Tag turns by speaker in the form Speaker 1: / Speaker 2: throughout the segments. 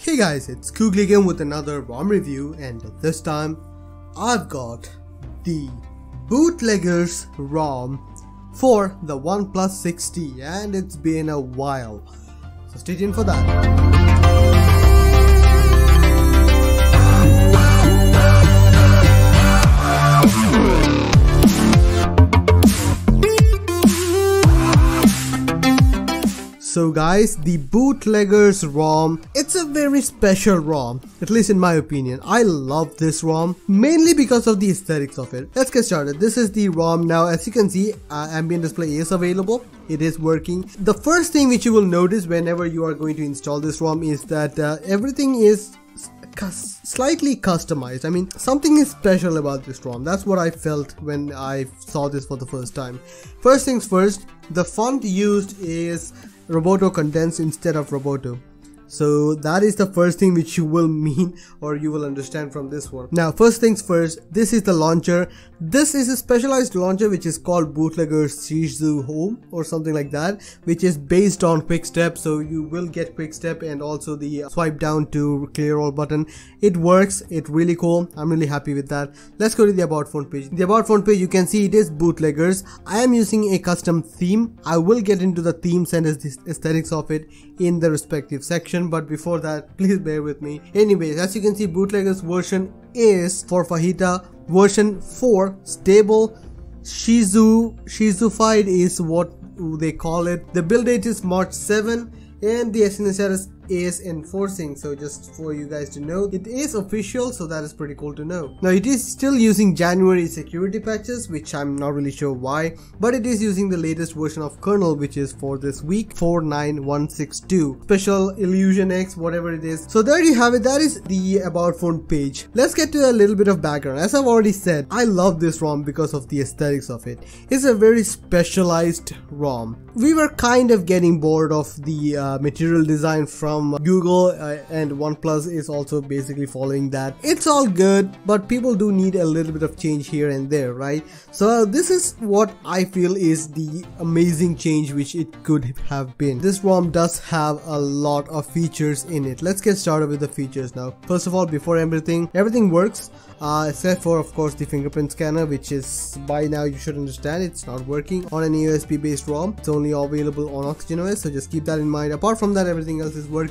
Speaker 1: Hey guys, it's Koogly again with another ROM review, and this time I've got the Bootleggers ROM for the OnePlus 6T, and it's been a while, so stay tuned for that. So guys, the Bootleggers ROM, it's a very special ROM, at least in my opinion. I love this ROM, mainly because of the aesthetics of it. Let's get started. This is the ROM now. As you can see, ambient display is available. It is working. The first thing which you will notice whenever you are going to install this ROM is that everything is slightly customized. I mean, something is special about this ROM. That's what I felt when I saw this for the first time. First things first, the font used is Roboto condensed instead of Roboto. So that is the first thing which you will mean or you will understand from this one. Now first things first, this is the launcher. This is a specialized launcher which is called Bootleggers Shishufied or something like that, which is based on quick step. So you will get quick step and also the swipe down to clear all button. It works, it's really cool. I'm really happy with that. Let's go to the about phone page. The about phone page, you can see it is Bootleggers. I am using a custom theme. I will get into the themes and aesthetics of it in the respective section, but before that, please bear with me. Anyways, as you can see, Bootleggers version is for Fajita, version 4 stable. Shishufied is what they call it. The build date is March 7 and the SNS status is enforcing. So just for you guys to know, it is official, so that is pretty cool to know. Now it is still using January security patches, which I'm not really sure why, but it is using the latest version of kernel, which is for this week 49162 special illusion X, whatever it is. So there you have it. That is the about phone page. Let's get to a little bit of background. As I've already said, I love this ROM because of the aesthetics of it. It's a very specialized ROM. We were kind of getting bored of the material design from Google, and OnePlus is also basically following that. It's all good, but people do need a little bit of change here and there, right? So this is what I feel is the amazing change which it could have been. This ROM does have a lot of features in it. Let's get started with the features now. First of all, before everything works, except for of course the fingerprint scanner, which is by now you should understand it's not working on an USB based ROM. It's only available on OxygenOS, so just keep that in mind. Apart from that, everything else is working.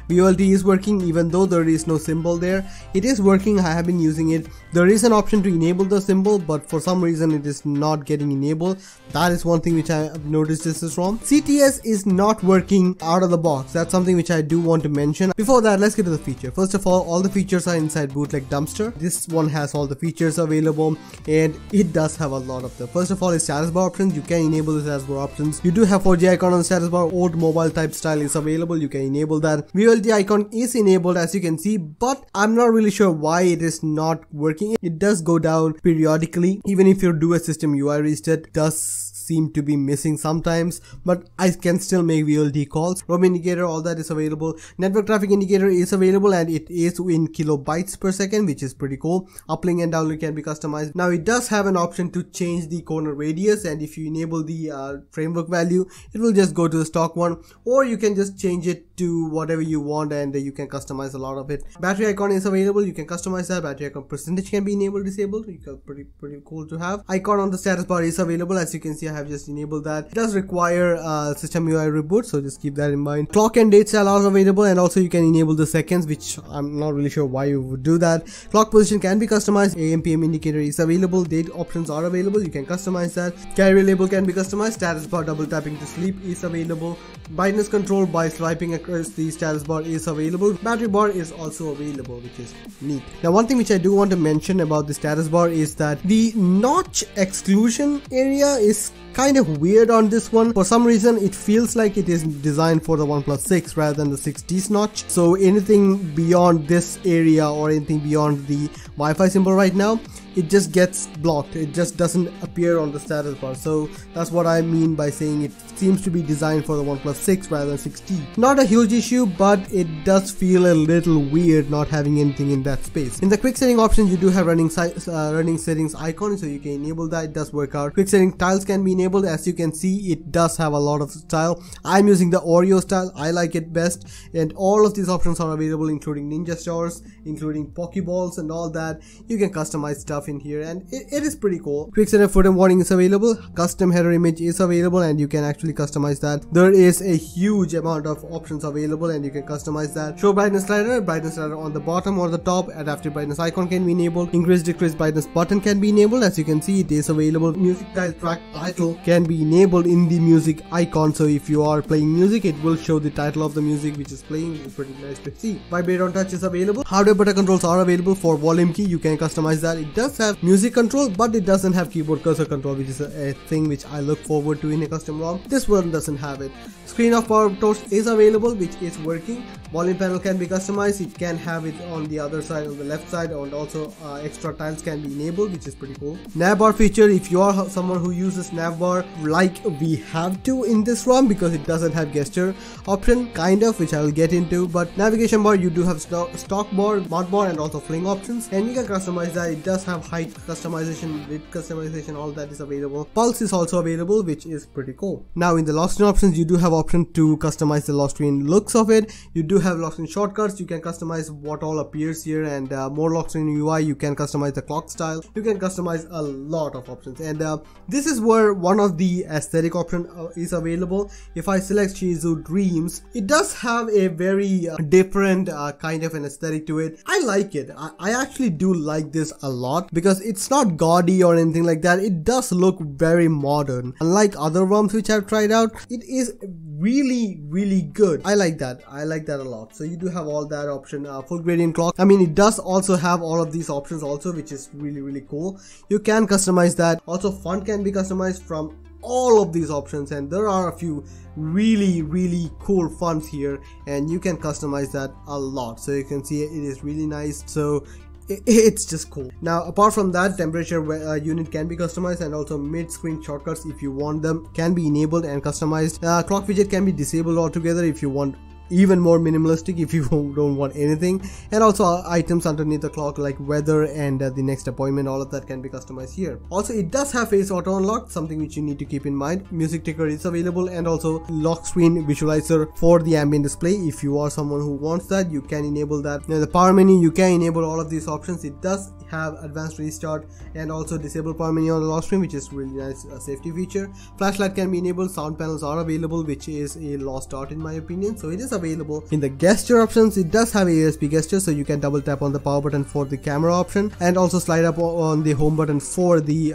Speaker 1: VLT is working, even though there is no symbol there. It is working. I have been using it. There is an option to enable the symbol, but for some reason it is not getting enabled. That is one thing which I have noticed this is wrong. CTS is not working out of the box. That's something which I do want to mention. Before that, let's get to the feature. First of all the features are inside Bootleg Dumpster. This one has all the features available, and it does have a lot of them. First of all is status bar options. You can enable the status bar options. You do have 4G icon on the status bar. Old mobile type style is available. You can enable that. VLT icon is enabled, as you can see, but I'm not really sure why it is not working. It does go down periodically. Even if you do a system UI reset, it does seem to be missing sometimes, but I can still make VLT calls. ROM indicator, all that is available. Network traffic indicator is available, and it is in kilobytes per second, which is pretty cool. Uplink and downlink can be customized. Now it does have an option to change the corner radius, and if you enable the framework value, it will just go to the stock one, or you can just change it to whatever you want, and you can customize a lot of it. Battery icon is available. You can customize that. Battery icon percentage can be enabled, disabled. Pretty cool to have. Icon on the status bar is available. As you can see, I have just enabled that. It does require system UI reboot, so just keep that in mind. Clock and date style are available, and also you can enable the seconds, which I'm not really sure why you would do that. Clock position can be customized. AM PM indicator is available. Date options are available. You can customize that. Carrier label can be customized. Status bar double tapping to sleep is available. Brightness control by swiping across the status bar is available. Battery bar is also available, which is neat. Now one thing which I do want to mention about the status bar is that the notch exclusion area is kind of weird on this one. For some reason it feels like it is designed for the OnePlus 6 rather than the 6T notch. So anything beyond this area or anything beyond the Wi-Fi symbol right now, it just gets blocked. It just doesn't appear on the status bar. So that's what I mean by saying it seems to be designed for the OnePlus 6 rather than 6T. Not a huge issue, but it does feel a little weird not having anything in that space. In the quick setting options, you do have running settings icon, so you can enable that. It does work out. Quick setting tiles can be enabled. As you can see, it does have a lot of style. I'm using the Oreo style. I like it best, and all of these options are available, including ninja stars, including pokeballs and all that. You can customize stuff in here, and it is pretty cool. Quick set footer warning is available. Custom header image is available, and you can actually customize that. There is a huge amount of options available, and you can customize that. Show brightness slider on the bottom or the top. Adaptive brightness icon can be enabled. Increase decrease brightness button can be enabled. As you can see, it is available. Music track title can be enabled in the music icon, so if you are playing music, it will show the title of the music which is playing, which is pretty nice to see. Vibrate on touch is available. Hardware button controls are available. For volume key, you can customize that. It does have music control, but it doesn't have keyboard cursor control, which is a thing which I look forward to in a custom ROM. This one doesn't have it. Screen off power torch is available, which is working. Volume panel can be customized. It can have it on the other side, on the left side, and also extra tiles can be enabled, which is pretty cool. Navbar feature, if you are someone who uses navbar like we have to in this ROM, because it doesn't have gesture option, kind of, which I will get into. But navigation bar, you do have stock bar, mount bar, and also fling options, and you can customize that. It does have height customization, width customization, all that is available. Pulse is also available, which is pretty cool. Now in the lock screen options, you do have option to customize the lock screen looks of it. You do have lock screen shortcuts. You can customize what all appears here, and more lock screen UI. You can customize the clock style. You can customize a lot of options, and this is where one of the aesthetic option is available. If I select Shizu Dreams, it does have a very different kind of an aesthetic to it. I like it. I actually do like this a lot because it's not gaudy or anything like that. It does look very modern. Unlike other ROMs which I've tried out, it is really good. I like that. I like that a lot. So you do have all that option. Full gradient clock. I mean, it does also have all of these options also, which is really cool. You can customize that. Also, font can be customized from all of these options, and there are a few really cool fonts here, and you can customize that a lot. So you can see it is really nice. So it's just cool. Now apart from that, temperature unit can be customized, and also mid-screen shortcuts, if you want them, can be enabled and customized. Clock widget can be disabled altogether if you want even more minimalistic, if you don't want anything. And also items underneath the clock like weather and the next appointment, all of that can be customized here. Also, it does have face auto unlock, something which you need to keep in mind. Music ticker is available, and also lock screen visualizer for the ambient display. If you are someone who wants that, you can enable that. Now the power menu, you can enable all of these options. It does have advanced restart and also disable power menu on the lock screen, which is really nice safety feature. Flashlight can be enabled. Sound panels are available, which is a lost art in my opinion, so it is available. In the gesture options, it does have a USB gesture, so you can double tap on the power button for the camera option, and also slide up on the home button for the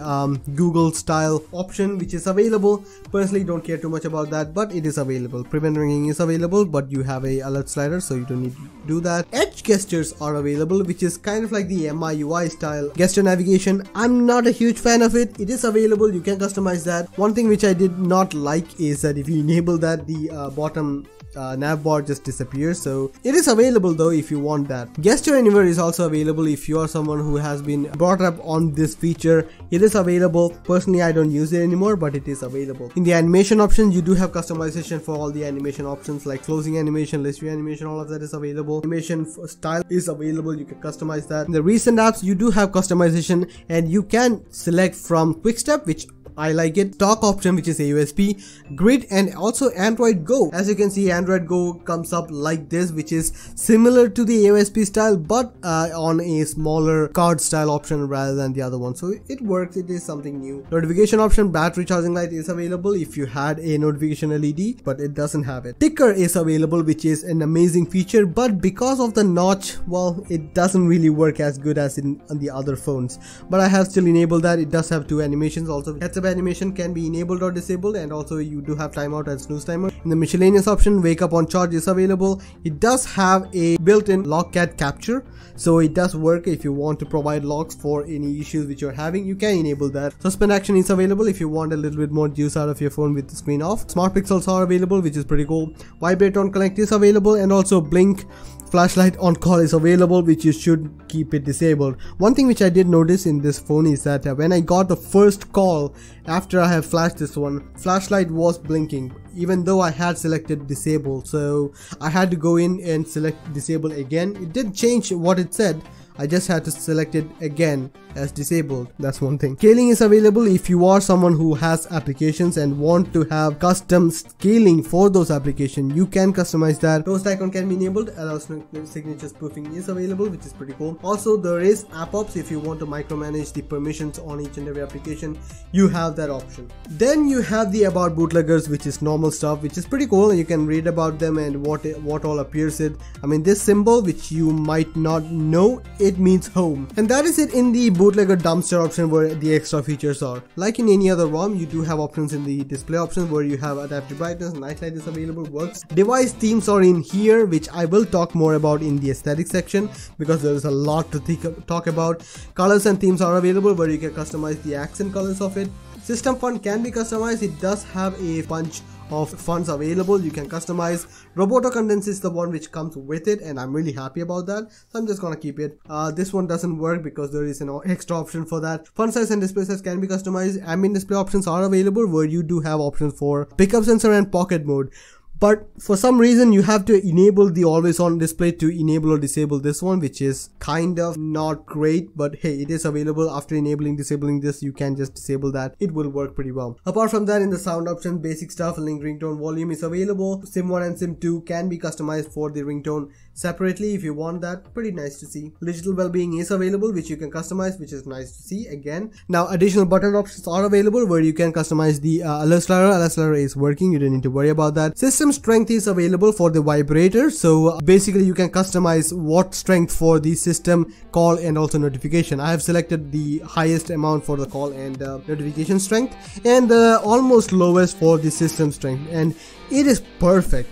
Speaker 1: Google style option, which is available. Personally, don't care too much about that, but it is available. Prevent ringing is available, but you have a alert slider, so you don't need to do that. Edge gestures are available, which is kind of like the MIUI style gesture navigation. I'm not a huge fan of it. It is available. You can customize that. One thing which I did not like is that if you enable that, the bottom nav bar just disappears. So it is available though if you want that. Gesture anywhere is also available if you are someone who has been brought up on this feature. It is available. Personally, I don't use it anymore, but it is available. In the animation options, you do have customization for all the animation options like closing animation, list view animation, all of that is available. Animation style is available. You can customize that. In the recent apps, you do have customization, and you can select from quick step, which I like it. Talk option, which is AUSP, grid, and also Android Go. As you can see, Android Go comes up like this, which is similar to the AUSP style, but on a smaller card style option rather than the other one. So it works. It is something new. Notification option, battery charging light is available if you had a notification LED, but it doesn't have it. Ticker is available, which is an amazing feature, but because of the notch, well, it doesn't really work as good as on the other phones. But I have still enabled that. It does have two animations also. Heads up animation can be enabled or disabled, and also you do have timeout and snooze timer. In the miscellaneous option, wake up on charge is available. It does have a built-in lock cat capture, so it does work. If you want to provide locks for any issues which you're having, you can enable that. Suspend action is available if you want a little bit more juice out of your phone with the screen off. Smart pixels are available, which is pretty cool. Vibrate on connect is available, and also blink flashlight on call is available, which you should keep it disabled. One thing which I did notice in this phone is that when I got the first call after I have flashed this one, flashlight was blinking even though I had selected disable, so I had to go in and select disable again. It did change what it said, I just had to select it again as disabled. That's one thing. Scaling is available if you are someone who has applications and want to have custom scaling for those applications. You can customize that. Toast icon can be enabled. Allows signature spoofing is available, which is pretty cool. Also, there is app ops. If you want to micromanage the permissions on each and every application, you have that option. Then you have the about bootleggers, which is normal stuff, which is pretty cool. You can read about them and what all appears it. I mean, this symbol, which you might not know, it means home. And that is it in the bootlegger dumpster option, where the extra features are. Like in any other ROM, you do have options in the display options where you have adaptive brightness, nightlight is available, works. Device themes are in here, which I will talk more about in the aesthetic section because there is a lot to talk about. Colors and themes are available where you can customize the accent colors of it. System font can be customized. It does have a bunch of fonts available you can customize. Roboto Condense is the one which comes with it, and I'm really happy about that, so I'm just gonna keep it. This one doesn't work because there is an extra option for that. Font size and display size can be customized. Ambient display options are available where you do have options for pickup sensor and pocket mode. But for some reason you have to enable the always on display to enable or disable this one, which is kind of not great, but hey, it is available. After disabling this, you can just disable that. It will work pretty well. Apart from that, in the sound option, basic stuff, link ringtone volume is available. Sim 1 and Sim 2 can be customized for the ringtone separately if you want that. Pretty nice to see. Digital well-being is available, which you can customize, which is nice to see again. Now additional button options are available where you can customize the alert slider. Alert slider is working, you don't need to worry about that. System strength is available for the vibrator, so basically you can customize what strength for the system, call, and also notification. I have selected the highest amount for the call and notification strength, and the almost lowest for the system strength, and it is perfect.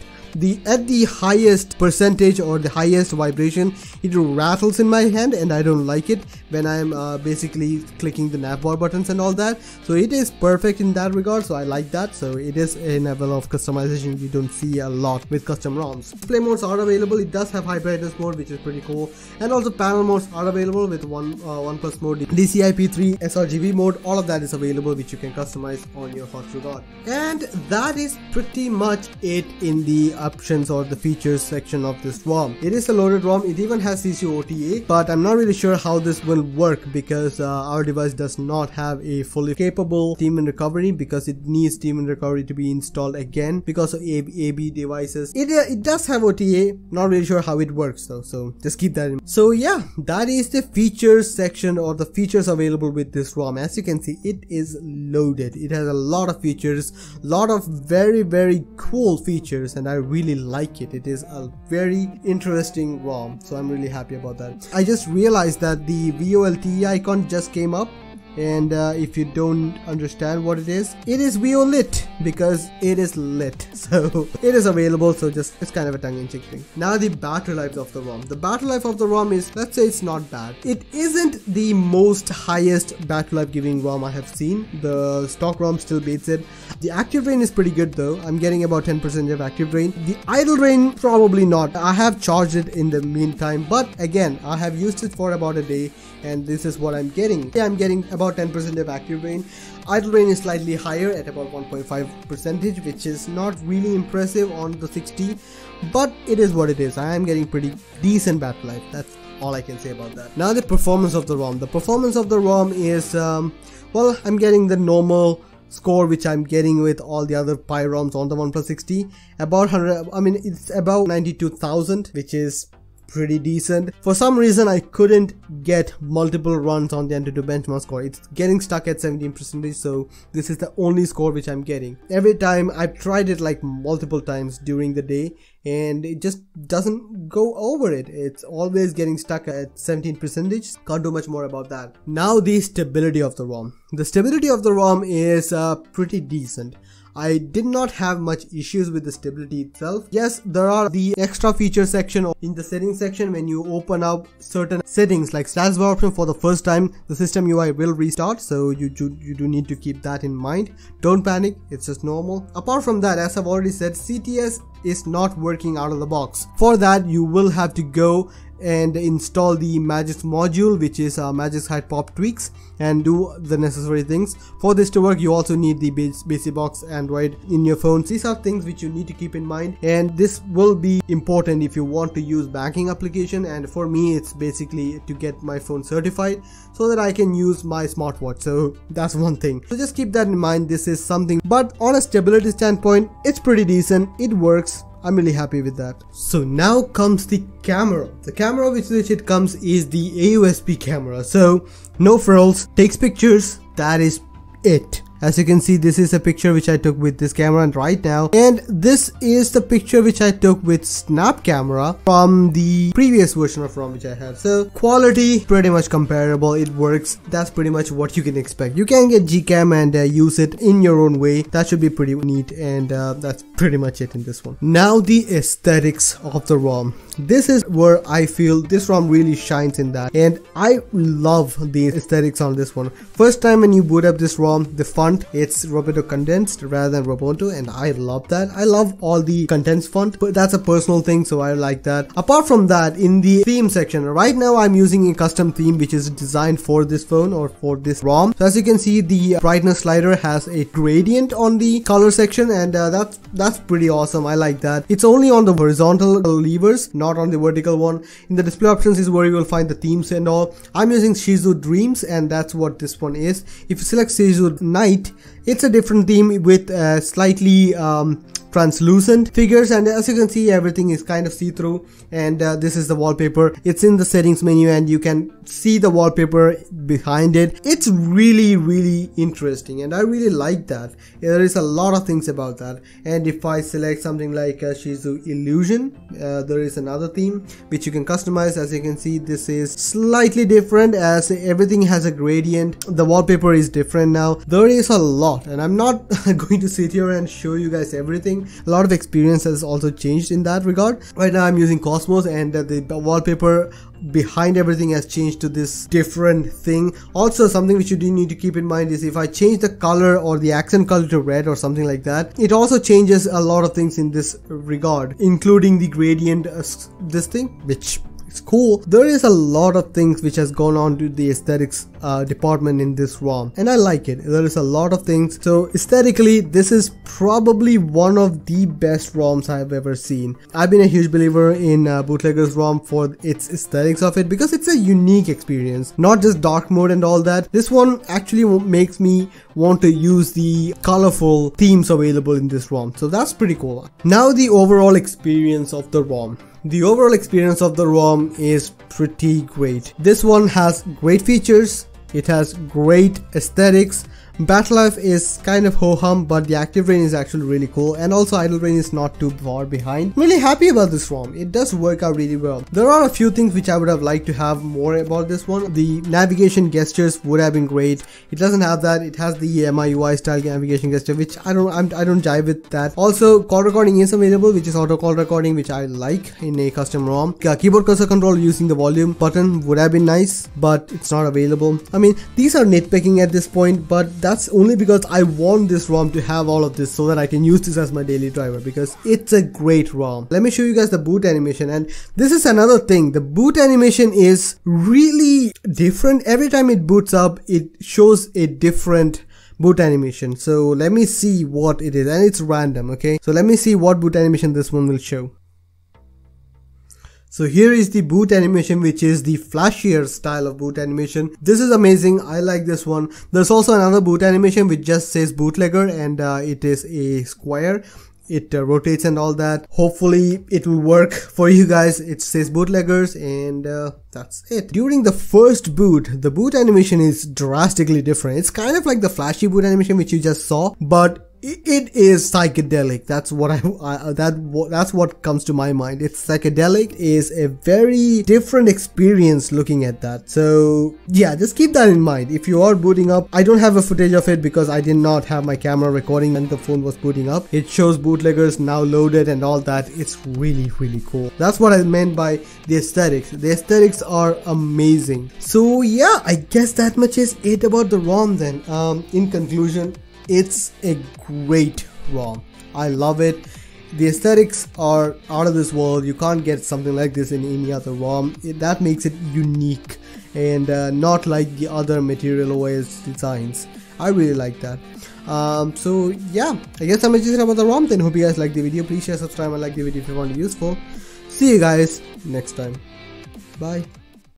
Speaker 1: At the highest percentage or the highest vibration, it rattles in my hand and I don't like it when I'm basically clicking the navbar buttons and all that. So it is perfect in that regard, so I like that. So it is a level of customization you don't see a lot with custom ROMs. Display modes are available. It does have high brightness mode, which is pretty cool, and also panel modes are available with OnePlus mode, DCI-P3, sRGB mode. All of that is available, which you can customize on your heart's regard. And that is pretty much it in the options or the features section of this ROM. It is a loaded ROM. It even has CC OTA, but I'm not really sure how this will work because our device does not have a fully capable Steam and recovery, because it needs Steam and recovery to be installed again because of AB devices. It does have OTA. Not really sure how it works though, so just keep that in mind. So yeah, that is the features section or the features available with this ROM. As you can see, it is loaded. It has a lot of features, a lot of very cool features, and I really like it. It is a very interesting ROM, so I'm really happy about that. I just realized that the VOLTE icon just came up, and if you don't understand what it is VOLIT because it is lit, so it is available. So just, it's kind of a tongue-in-cheek thing. Now the battery life of the ROM. The battery life of the ROM is, let's say, it's not bad. It isn't the most highest battery life giving ROM I have seen. The stock ROM still beats it. The active drain is pretty good though. I'm getting about 10% of active drain. The idle drain, probably not. I have charged it in the meantime, but again, I have used it for about a day, and this is what I'm getting. Yeah, I'm getting about 10% of active drain. Idle drain is slightly higher at about 1.5%, which is not really impressive on the 60, but it is what it is. I am getting pretty decent battery life. That's all I can say about that. Now the performance of the ROM. The performance of the ROM is, well, I'm getting the normal score which I'm getting with all the other Pi ROMs on the OnePlus 60. About 100, I mean, it's about 92,000, which is pretty decent. For some reason I couldn't get multiple runs on the Antutu benchmark score. It's getting stuck at 17%, so this is the only score which I'm getting. Every time I've tried it like multiple times during the day, and it just doesn't go over it. It's always getting stuck at 17%. Can't do much more about that. Now the stability of the ROM. The stability of the ROM is pretty decent. I did not have much issues with the stability itself. Yes, there are the extra feature section in the settings section. When you open up certain settings like status bar option for the first time, the system UI will restart, so you do need to keep that in mind. Don't panic, it's just normal. Apart from that, as I've already said, CTS is not working out of the box. For that, you will have to go and install the Magix module, which is Magix Hide Pop Tweaks, and do the necessary things. For this to work, you also need the basic box Android in your phone. These are things which you need to keep in mind, and this will be important if you want to use banking application. And for me, it's basically to get my phone certified so that I can use my smartwatch. So that's one thing. So just keep that in mind. This is something, but on a stability standpoint, it's pretty decent. It works. I'm really happy with that. So now comes the camera. The camera with which it comes is the AUSP camera. So no frills, takes pictures, that is it. As you can see, this is a picture which I took with this camera right now, and this is the picture which I took with snap camera from the previous version of ROM which I had. So quality pretty much comparable, it works. That's pretty much what you can expect. You can get Gcam and use it in your own way. That should be pretty neat, and that's pretty much it in this one. Now the aesthetics of the ROM. This is where I feel this ROM really shines in that, and I love the aesthetics on this one. First time when you boot up this ROM, the font, it's Roboto condensed rather than Roboto, and I love that. I love all the condensed font, but that's a personal thing, so I like that. Apart from that, in the theme section, right now I'm using a custom theme which is designed for this phone or for this ROM. So as you can see, the brightness slider has a gradient on the color section, and that's pretty awesome. I like that. It's only on the horizontal levers, not on the vertical one. In the display options is where you will find the themes and all. I'm using Shizu Dreams, and that's what this one is. If you select Shizu Night, it's a different theme with slightly translucent figures, and as you can see, everything is kind of see-through, and this is the wallpaper. It's in the settings menu, and you can see the wallpaper behind it. It's really interesting, and I really like that. There is a lot of things about that. And if I select something like Shizu Illusion, there is another theme which you can customize. As you can see, this is slightly different as everything has a gradient. The wallpaper is different now. There is a lot, and I'm not going to sit here and show you guys everything. A lot of experience has also changed in that regard. Right now I'm using Cosmos, and the wallpaper behind everything has changed to this different thing. Also, something which you do need to keep in mind is if I change the color or the accent color to red or something like that, it also changes a lot of things in this regard, including the gradient, this thing, which it's cool. There is a lot of things which has gone on to the aesthetics department in this ROM, and I like it. There is a lot of things. So aesthetically, this is probably one of the best ROMs I've ever seen. I've been a huge believer in BootleggersROM for its aesthetics of it, because it's a unique experience, not just dark mode and all that. This one actually makes me want to use the colorful themes available in this ROM, so that's pretty cool. Now the overall experience of the ROM. The overall experience of the ROM is pretty great. This one has great features, it has great aesthetics. Battle life is kind of ho-hum, but the active rain is actually really cool, and also idle rain is not too far behind. I'm really happy about this ROM. It does work out really well. There are a few things which I would have liked to have more about this one. The navigation gestures would have been great. It doesn't have that. It has the MIUI style navigation gesture, which I don't jive with that. Also, call recording is available, which is auto call recording, which I like in a custom ROM. Keyboard cursor control using the volume button would have been nice, but it's not available. I mean, these are nitpicking at this point, but that's only because I want this ROM to have all of this so that I can use this as my daily driver, because it's a great ROM. Let me show you guys the boot animation, and this is another thing. The boot animation is really different. Every time it boots up, it shows a different boot animation. So let me see what it is, and it's random, okay? So let me see what boot animation this one will show. So here is the boot animation, which is the flashier style of boot animation. This is amazing. I like this one. There's also another boot animation which just says bootlegger, and it is a square. It rotates and all that. Hopefully it will work for you guys. It says bootleggers, and that's it. During the first boot, the boot animation is drastically different. It's kind of like the flashy boot animation which you just saw, but it is psychedelic. That's what that's what comes to my mind. It's psychedelic, is a very different experience looking at that. So yeah, just keep that in mind if you are booting up. I don't have a footage of it because I did not have my camera recording when the phone was booting up. It shows bootleggers now loaded and all that. It's really cool. That's what I meant by the aesthetics. The aesthetics are amazing. So yeah, I guess that much is it about the ROM then. In conclusion, it's a great ROM. I love it, the aesthetics are out of this world. You can't get something like this in any other ROM. That makes it unique and not like the other Material OS designs. I really like that. So yeah, I guess I'm just about the ROM. Then hope you guys like the video. Please share, subscribe, and like the video if you found it useful. See you guys next time. Bye.